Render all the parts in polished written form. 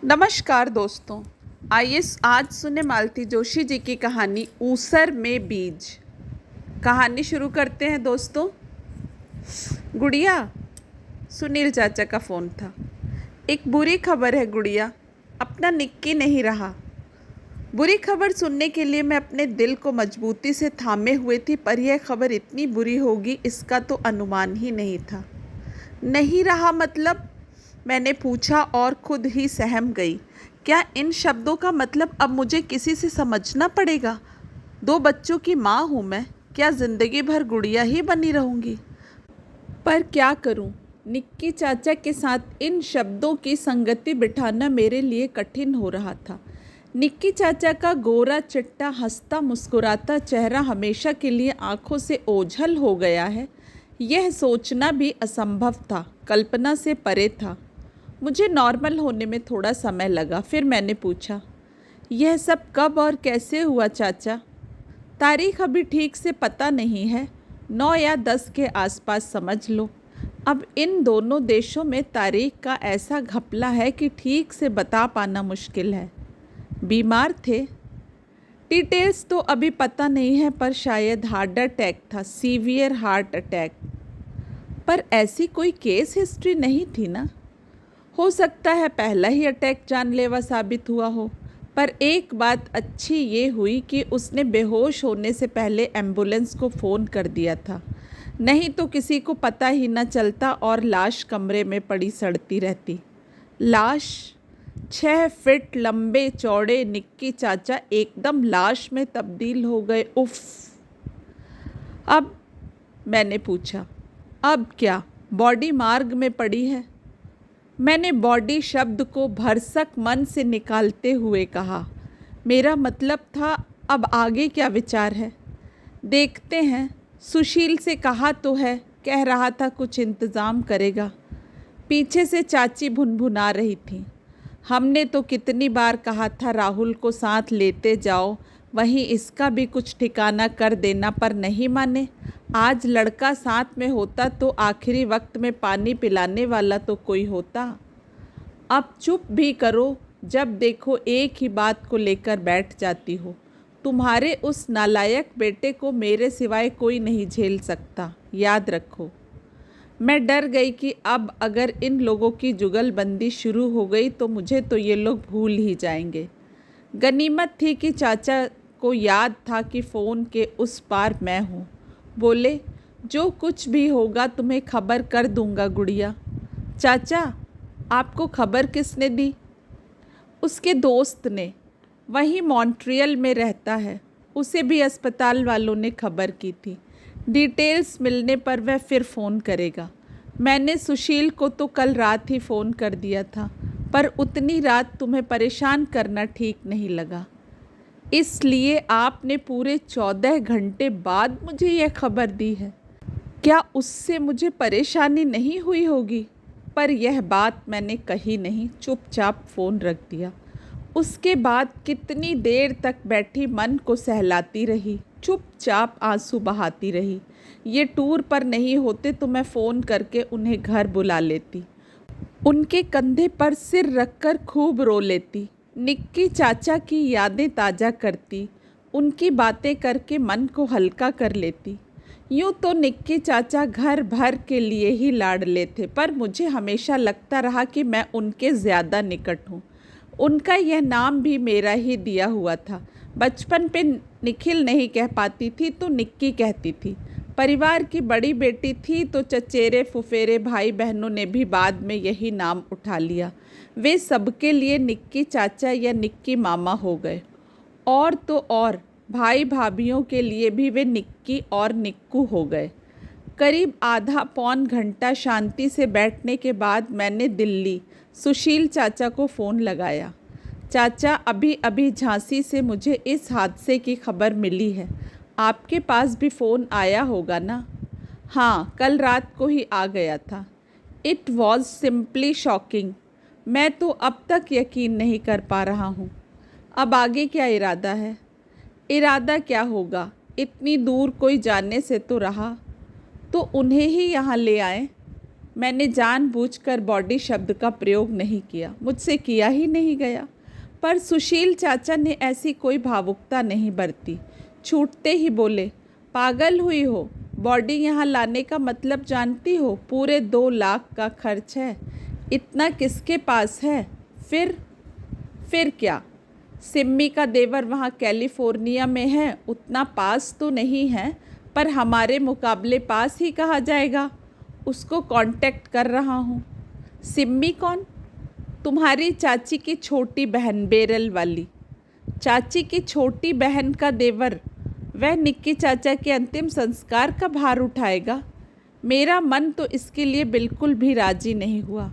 नमस्कार दोस्तों। आइए आज सुने मालती जोशी जी की कहानी ऊसर में बीज। कहानी शुरू करते हैं दोस्तों। गुड़िया, सुनील चाचा का फ़ोन था। एक बुरी खबर है गुड़िया, अपना निक्की नहीं रहा। बुरी खबर सुनने के लिए मैं अपने दिल को मजबूती से थामे हुए थी, पर यह खबर इतनी बुरी होगी इसका तो अनुमान ही नहीं था। नहीं रहा मतलब? मैंने पूछा और खुद ही सहम गई। क्या इन शब्दों का मतलब अब मुझे किसी से समझना पड़ेगा? 2 बच्चों की माँ हूँ मैं, क्या ज़िंदगी भर गुड़िया ही बनी रहूँगी? पर क्या करूँ? निक्की चाचा के साथ इन शब्दों की संगति बिठाना मेरे लिए कठिन हो रहा था। निक्की चाचा का गोरा चिट्टा हंसता मुस्कुराता चेहरा हमेशा के लिए आंखों से ओझल हो गया है, यह सोचना भी असंभव था, कल्पना से परे था। मुझे नॉर्मल होने में थोड़ा समय लगा। फिर मैंने पूछा, यह सब कब और कैसे हुआ चाचा? तारीख अभी ठीक से पता नहीं है, 9 या 10 के आसपास समझ लो। अब इन दोनों देशों में तारीख का ऐसा घपला है कि ठीक से बता पाना मुश्किल है। बीमार थे? डिटेल्स तो अभी पता नहीं है, पर शायद हार्ट अटैक था, सीवियर हार्ट अटैक। पर ऐसी कोई केस हिस्ट्री नहीं थी ना? हो सकता है पहला ही अटैक जानलेवा साबित हुआ हो। पर एक बात अच्छी ये हुई कि उसने बेहोश होने से पहले एम्बुलेंस को फ़ोन कर दिया था, नहीं तो किसी को पता ही न चलता और लाश कमरे में पड़ी सड़ती रहती। लाश? 6 फीट लंबे चौड़े निक्की चाचा एकदम लाश में तब्दील हो गए। उफ! अब? मैंने पूछा, अब क्या? बॉडी मार्ग में पड़ी है। मैंने बॉडी शब्द को भरसक मन से निकालते हुए कहा। मेरा मतलब था, अब आगे क्या विचार है? देखते हैं। सुशील से कहा तो है, कह रहा था कुछ इंतज़ाम करेगा। पीछे से चाची भुनभुना रही थी। हमने तो कितनी बार कहा था राहुल को साथ लेते जाओ, वहीं इसका भी कुछ ठिकाना कर देना, पर नहीं माने। आज लड़का साथ में होता तो आखिरी वक्त में पानी पिलाने वाला तो कोई होता। अब चुप भी करो, जब देखो एक ही बात को लेकर बैठ जाती हो। तुम्हारे उस नालायक बेटे को मेरे सिवाय कोई नहीं झेल सकता, याद रखो। मैं डर गई कि अब अगर इन लोगों की जुगलबंदी शुरू हो गई तो मुझे तो ये लोग भूल ही जाएंगे। गनीमत थी कि चाचा को याद था कि फ़ोन के उस पार मैं हूँ। बोले, जो कुछ भी होगा तुम्हें खबर कर दूंगा गुड़िया। चाचा, आपको खबर किसने दी? उसके दोस्त ने, वहीं मॉन्ट्रियल में रहता है। उसे भी अस्पताल वालों ने खबर की थी। डिटेल्स मिलने पर वह फिर फ़ोन करेगा। मैंने सुशील को तो कल रात ही फ़ोन कर दिया था, पर उतनी रात तुम्हें परेशान करना ठीक नहीं लगा, इसलिए आपने पूरे 14 घंटे बाद मुझे यह खबर दी है। क्या उससे मुझे परेशानी नहीं हुई होगी? पर यह बात मैंने कही नहीं, चुपचाप फ़ोन रख दिया। उसके बाद कितनी देर तक बैठी मन को सहलाती रही, चुपचाप आंसू बहाती रही। ये टूर पर नहीं होते तो मैं फ़ोन करके उन्हें घर बुला लेती, उनके कंधे पर सिर रखकर खूब रो लेती, निक्की चाचा की यादें ताज़ा करती, उनकी बातें करके मन को हल्का कर लेती। यूँ तो निक्की चाचा घर भर के लिए ही लाडले थे, पर मुझे हमेशा लगता रहा कि मैं उनके ज़्यादा निकट हूँ। उनका यह नाम भी मेरा ही दिया हुआ था। बचपन पे निखिल नहीं कह पाती थी तो निक्की कहती थी। परिवार की बड़ी बेटी थी तो चचेरे फुफेरे भाई बहनों ने भी बाद में यही नाम उठा लिया। वे सबके लिए निक्की चाचा या निक्की मामा हो गए। और तो और भाई भाभीयों के लिए भी वे निक्की और निक्कू हो गए। करीब आधा पौन घंटा शांति से बैठने के बाद मैंने दिल्ली सुशील चाचा को फ़ोन लगाया। चाचा, अभी अभी झांसी से मुझे इस हादसे की खबर मिली है। आपके पास भी फ़ोन आया होगा ना? हाँ, कल रात को ही आ गया था। It was simply shocking. मैं तो अब तक यकीन नहीं कर पा रहा हूँ। अब आगे क्या इरादा है? इरादा क्या होगा, इतनी दूर कोई जाने से तो रहा, तो उन्हें ही यहाँ ले आए। मैंने जानबूझकर बॉडी शब्द का प्रयोग नहीं किया, मुझसे किया ही नहीं गया। पर सुशील चाचा ने ऐसी कोई भावुकता नहीं बरती। छूटते ही बोले, पागल हुई हो? बॉडी यहाँ लाने का मतलब जानती हो? पूरे 2 लाख का खर्च है। इतना किसके पास है? फिर क्या? सिम्मी का देवर वहाँ कैलिफोर्निया में है। उतना पास तो नहीं है, पर हमारे मुकाबले पास ही कहा जाएगा। उसको कांटेक्ट कर रहा हूँ। सिम्मी कौन? तुम्हारी चाची की छोटी बहन, बेरल वाली। चाची की छोटी बहन का देवर? वह निक्की चाचा के अंतिम संस्कार का भार उठाएगा। मेरा मन तो इसके लिए बिल्कुल भी राजी नहीं हुआ।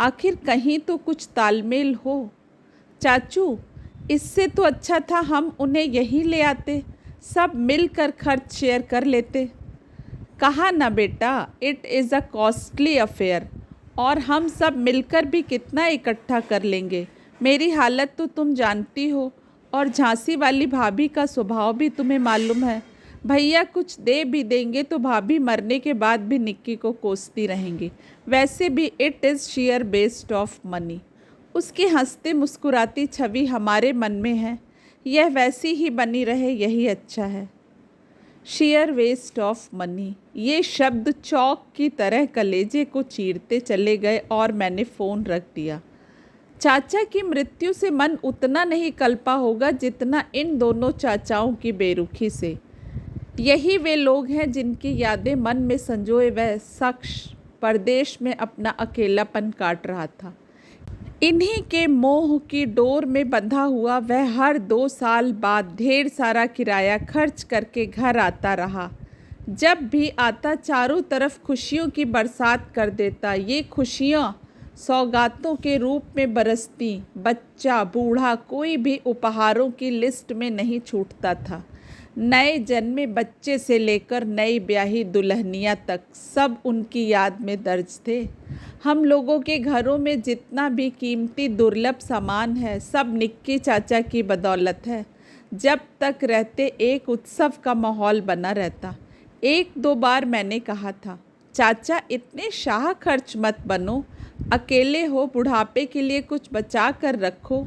आखिर कहीं तो कुछ तालमेल हो। चाचू, इससे तो अच्छा था हम उन्हें यहीं ले आते, सब मिलकर खर्च शेयर कर लेते। कहा ना बेटा, it is a costly affair, और हम सब मिलकर भी कितना इकट्ठा कर लेंगे। मेरी हालत तो तुम जानती हो, और झांसी वाली भाभी का स्वभाव भी तुम्हें मालूम है। भैया कुछ दे भी देंगे तो भाभी मरने के बाद भी निक्की को कोसती रहेंगी। वैसे भी it is share based of money. उसकी हंसते मुस्कुराती छवि हमारे मन में है। यह वैसी ही बनी रहे, यही अच्छा है। शेयर वेस्ट ऑफ मनी, ये शब्द चौक की तरह कलेजे को चीरते चले गए और मैंने फ़ोन रख दिया। चाचा की मृत्यु से मन उतना नहीं कल्पा होगा जितना इन दोनों चाचाओं की बेरुखी से। यही वे लोग हैं जिनकी यादें मन में संजोए वह शख्स परदेश में अपना अकेलापन काट रहा था। इन्हीं के मोह की डोर में बंधा हुआ वह हर 2 साल बाद ढेर सारा किराया खर्च करके घर आता रहा। जब भी आता चारों तरफ खुशियों की बरसात कर देता। ये खुशियाँ सौगातों के रूप में बरसती। बच्चा बूढ़ा कोई भी उपहारों की लिस्ट में नहीं छूटता था। नए जन्मे बच्चे से लेकर नई ब्याही दुल्हनिया तक सब उनकी याद में दर्ज थे। हम लोगों के घरों में जितना भी कीमती दुर्लभ सामान है, सब निक्की चाचा की बदौलत है। जब तक रहते एक उत्सव का माहौल बना रहता। 1-2 बार मैंने कहा था, चाचा इतने शाह खर्च मत बनो, अकेले हो, बुढ़ापे के लिए कुछ बचा कर रखो।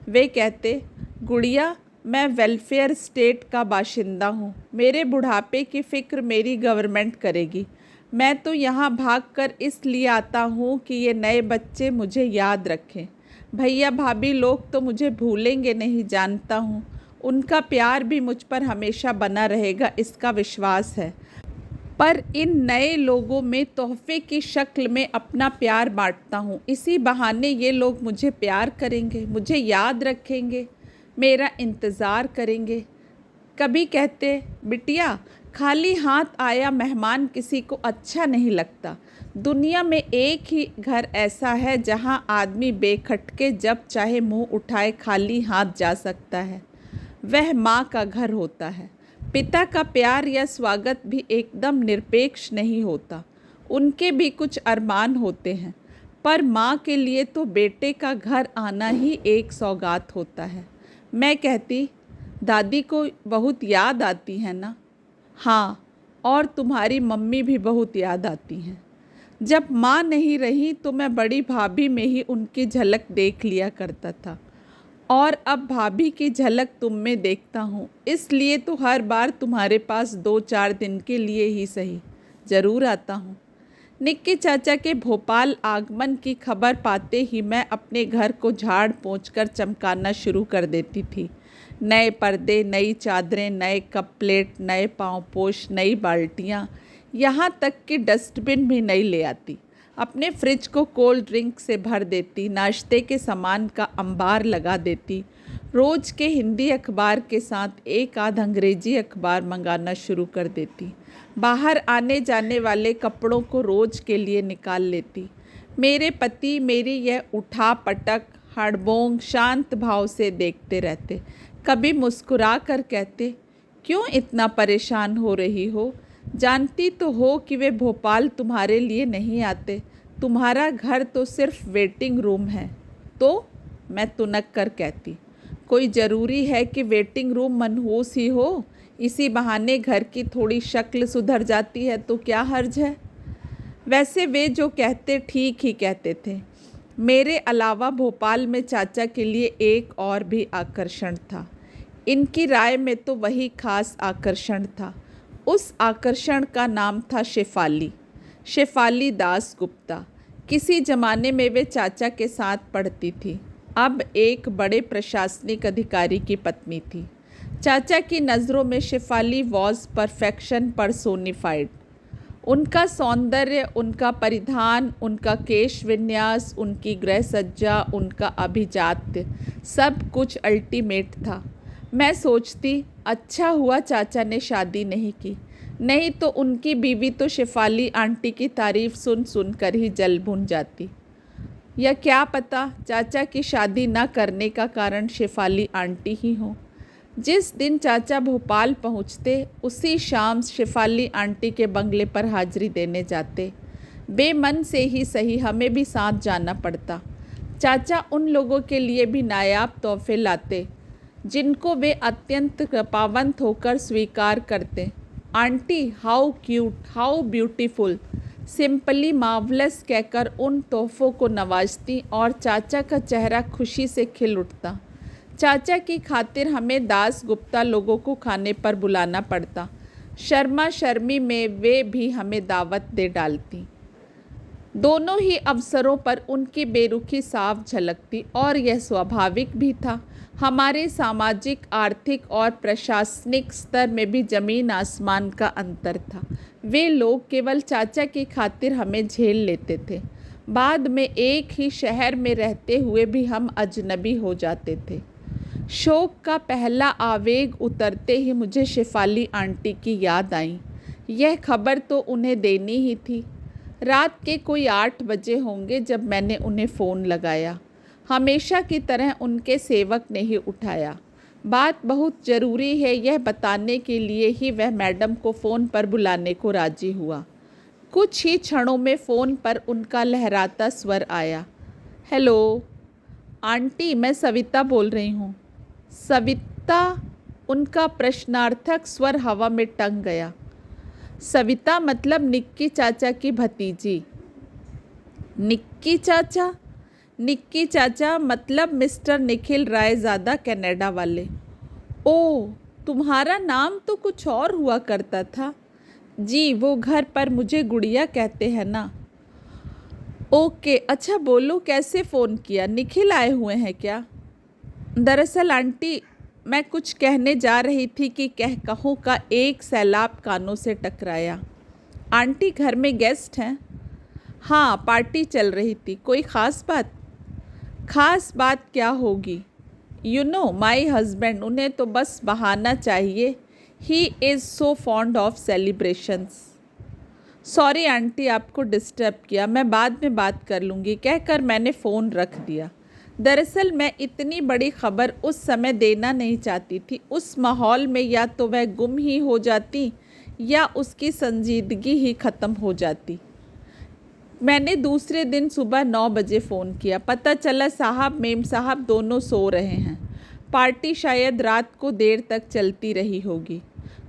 वे कहते, गुड़िया, मैं वेलफेयर स्टेट का बाशिंदा हूँ, मेरे बुढ़ापे की फ़िक्र मेरी गवर्नमेंट करेगी। मैं तो यहाँ भागकर इसलिए आता हूँ कि ये नए बच्चे मुझे याद रखें। भैया भाभी लोग तो मुझे भूलेंगे नहीं, जानता हूँ। उनका प्यार भी मुझ पर हमेशा बना रहेगा, इसका विश्वास है। पर इन नए लोगों में तोहफे की शक्ल में अपना प्यार बांटता हूँ। इसी बहाने ये लोग मुझे प्यार करेंगे, मुझे याद रखेंगे, मेरा इंतज़ार करेंगे। कभी कहते, बिटिया, खाली हाथ आया मेहमान किसी को अच्छा नहीं लगता। दुनिया में एक ही घर ऐसा है जहाँ आदमी बेखटके जब चाहे मुंह उठाए खाली हाथ जा सकता है। वह माँ का घर होता है। पिता का प्यार या स्वागत भी एकदम निरपेक्ष नहीं होता। उनके भी कुछ अरमान होते हैं, पर माँ के लिए तो बेटे का घर आना ही एक सौगात होता है। मैं कहती, दादी को बहुत याद आती है ना? हाँ, और तुम्हारी मम्मी भी बहुत याद आती हैं। जब माँ नहीं रही तो मैं बड़ी भाभी में ही उनकी झलक देख लिया करता था, और अब भाभी की झलक तुम में देखता हूँ। इसलिए तो हर बार तुम्हारे पास 2-4 दिन के लिए ही सही ज़रूर आता हूँ। निक्की चाचा के भोपाल आगमन की खबर पाते ही मैं अपने घर को झाड़ पोंछ कर चमकाना शुरू कर देती थी। नए पर्दे, नई चादरें, नए कप प्लेट, नए पाँवपोश, नई बाल्टियाँ, यहाँ तक कि डस्टबिन भी नई ले आती। अपने फ्रिज को कोल्ड ड्रिंक से भर देती, नाश्ते के सामान का अंबार लगा देती। रोज़ के हिंदी अखबार के साथ एक आध अंग्रेजी अखबार मंगाना शुरू कर देती। बाहर आने जाने वाले कपड़ों को रोज़ के लिए निकाल लेती। मेरे पति मेरी यह उठा पटक हड़बोंग शांत भाव से देखते रहते। कभी मुस्कुरा कर कहते, क्यों इतना परेशान हो रही हो? जानती तो हो कि वे भोपाल तुम्हारे लिए नहीं आते। तुम्हारा घर तो सिर्फ वेटिंग रूम है। तो मैं तुनक कर कहती, कोई ज़रूरी है कि वेटिंग रूम मनहूस ही हो? इसी बहाने घर की थोड़ी शक्ल सुधर जाती है तो क्या हर्ज है? वैसे वे जो कहते ठीक ही कहते थे। मेरे अलावा भोपाल में चाचा के लिए एक और भी आकर्षण था। इनकी राय में तो वही खास आकर्षण था। उस आकर्षण का नाम था शेफाली, शेफाली दास गुप्ता। किसी ज़माने में वे चाचा के साथ पढ़ती थी, अब एक बड़े प्रशासनिक अधिकारी की पत्नी थी। चाचा की नज़रों में शेफाली वॉज परफेक्शन पर्सोनिफाइड। उनका सौंदर्य, उनका परिधान, उनका केश विन्यास, उनकी गृह सज्जा, उनका अभिजात्य, सब कुछ अल्टीमेट था। मैं सोचती, अच्छा हुआ चाचा ने शादी नहीं की, नहीं तो उनकी बीवी तो शेफाली आंटी की तारीफ सुन सुन कर ही जल भुन जाती। या क्या पता चाचा की शादी न करने का कारण शेफाली आंटी ही हो। जिस दिन चाचा भोपाल पहुंचते उसी शाम शेफाली आंटी के बंगले पर हाजिरी देने जाते। बेमन से ही सही हमें भी साथ जाना पड़ता। चाचा उन लोगों के लिए भी नायाब तोहफे लाते जिनको वे अत्यंत कृपावंत होकर स्वीकार करते। Aunty how cute, how beautiful, simply marvellous कहकर उन तोहफों को नवाजती और चाचा का चेहरा खुशी से खिल उठता। चाचा की खातिर हमें दास गुप्ता लोगों को खाने पर बुलाना पड़ता। शर्मा शर्मी में वे भी हमें दावत दे डालती। दोनों ही अवसरों पर उनकी बेरुखी साफ झलकती और यह स्वाभाविक भी था। हमारे सामाजिक, आर्थिक और प्रशासनिक स्तर में भी जमीन आसमान का अंतर था। वे लोग केवल चाचा की खातिर हमें झेल लेते थे। बाद में एक ही शहर में रहते हुए भी हम अजनबी हो जाते थे। शोक का पहला आवेग उतरते ही मुझे शेफाली आंटी की याद आई। यह खबर तो उन्हें देनी ही थी। रात के कोई 8 बजे होंगे जब मैंने उन्हें फ़ोन लगाया। हमेशा की तरह उनके सेवक ने ही उठाया। बात बहुत ज़रूरी है यह बताने के लिए ही वह मैडम को फ़ोन पर बुलाने को राज़ी हुआ। कुछ ही क्षणों में फ़ोन पर उनका लहराता स्वर आया। हेलो आंटी, मैं सविता बोल रही हूँ। सविता? उनका प्रश्नार्थक स्वर हवा में टंग गया। सविता मतलब निक्की चाचा की भतीजी। निक्की चाचा? निक्की चाचा मतलब मिस्टर निखिल रायज़ादा, कनाडा वाले। ओह, तुम्हारा नाम तो कुछ और हुआ करता था। जी, वो घर पर मुझे गुड़िया कहते हैं ना। ओके, अच्छा बोलो कैसे फ़ोन किया? निखिल आए हुए हैं क्या? दरअसल आंटी, मैं कुछ कहने जा रही थी कि कहूँ का एक सैलाब कानों से टकराया। आंटी घर में गेस्ट हैं? हाँ, पार्टी चल रही थी। कोई ख़ास बात? ख़ास बात क्या होगी? यू नो माई हस्बैंड, उन्हें तो बस बहाना चाहिए। ही is so fond of celebrations. Sorry aunty, आपको डिस्टर्ब किया, मैं बाद में बात कर लूँगी कहकर मैंने फ़ोन रख दिया। दरअसल मैं इतनी बड़ी खबर उस समय देना नहीं चाहती थी। उस माहौल में या तो वह गुम ही हो जाती या उसकी संजीदगी ही ख़त्म हो जाती। मैंने दूसरे दिन सुबह 9 बजे फ़ोन किया। पता चला साहब मेम साहब दोनों सो रहे हैं। पार्टी शायद रात को देर तक चलती रही होगी।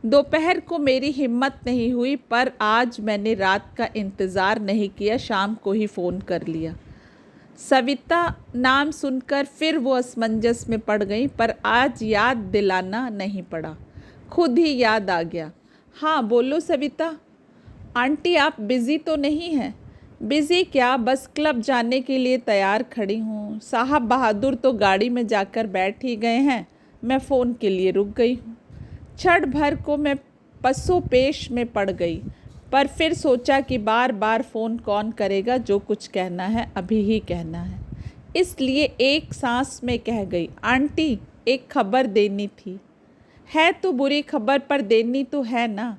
दोपहर को मेरी हिम्मत नहीं हुई, पर आज मैंने रात का इंतज़ार नहीं किया, शाम को ही फ़ोन कर लिया। सविता नाम सुनकर फिर वो असमंजस में पड़ गई, पर आज याद दिलाना नहीं पड़ा, खुद ही याद आ गया। हाँ बोलो सविता। आंटी आप बिज़ी तो नहीं हैं? बिज़ी क्या, बस क्लब जाने के लिए तैयार खड़ी हूँ। साहब बहादुर तो गाड़ी में जाकर बैठ ही गए हैं, मैं फ़ोन के लिए रुक गई हूँ। क्षण भर को मैं पसोपेश में पड़ गई, पर फिर सोचा कि बार बार फ़ोन कौन करेगा, जो कुछ कहना है अभी ही कहना है। इसलिए एक सांस में कह गई, आंटी एक खबर देनी थी। है तो बुरी खबर, पर देनी तो है ना।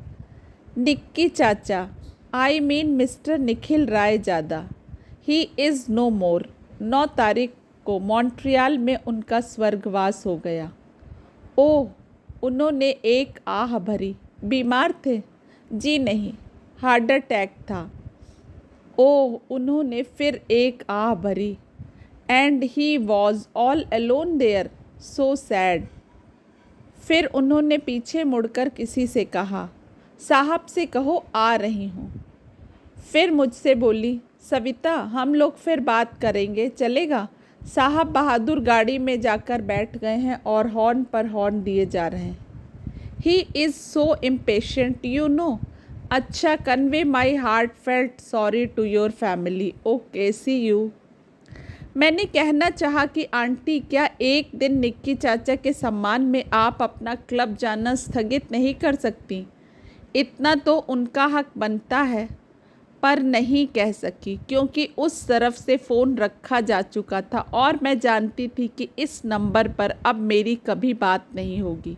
निक्की चाचा, I mean mister Nikhil Raizada, he is no more. 9 तारीख को मॉन्ट्रियल में उनका स्वर्गवास हो गया। ओह, उन्होंने एक आह भरी। बीमार थे? जी नहीं, हार्ट अटैक था। ओह, उन्होंने फिर एक आह भरी। And he was all alone there, so sad. फिर उन्होंने पीछे मुड़कर किसी से कहा, साहब से कहो आ रही हूँ। फिर मुझसे बोली, सविता हम लोग फिर बात करेंगे, चलेगा? साहब बहादुर गाड़ी में जाकर बैठ गए हैं और हॉर्न पर हॉर्न दिए जा रहे हैं। He is so impatient you know. अच्छा, कन्वे माई हार्ट फेल्ट sorry to your family. Okay, see you. मैंने कहना चाहा कि आंटी, क्या एक दिन निक्की चाचा के सम्मान में आप अपना क्लब जाना स्थगित नहीं कर सकती? इतना तो उनका हक बनता है। पर नहीं कह सकी क्योंकि उस तरफ से फ़ोन रखा जा चुका था और मैं जानती थी कि इस नंबर पर अब मेरी कभी बात नहीं होगी।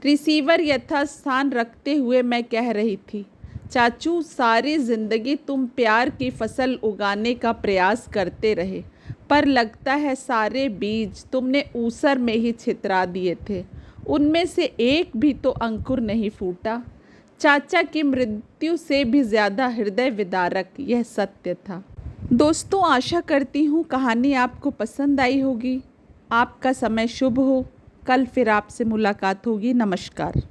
रिसीवर यथास्थान रखते हुए मैं कह रही थी, चाचू सारी ज़िंदगी तुम प्यार की फसल उगाने का प्रयास करते रहे, पर लगता है सारे बीज तुमने ऊसर में ही छितरा दिए थे। उनमें से एक भी तो अंकुर नहीं फूटा। चाचा की मृत्यु से भी ज़्यादा हृदय विदारक यह सत्य था। दोस्तों, आशा करती हूँ कहानी आपको पसंद आई होगी। आपका समय शुभ हो। कल फिर आपसे मुलाकात होगी। नमस्कार।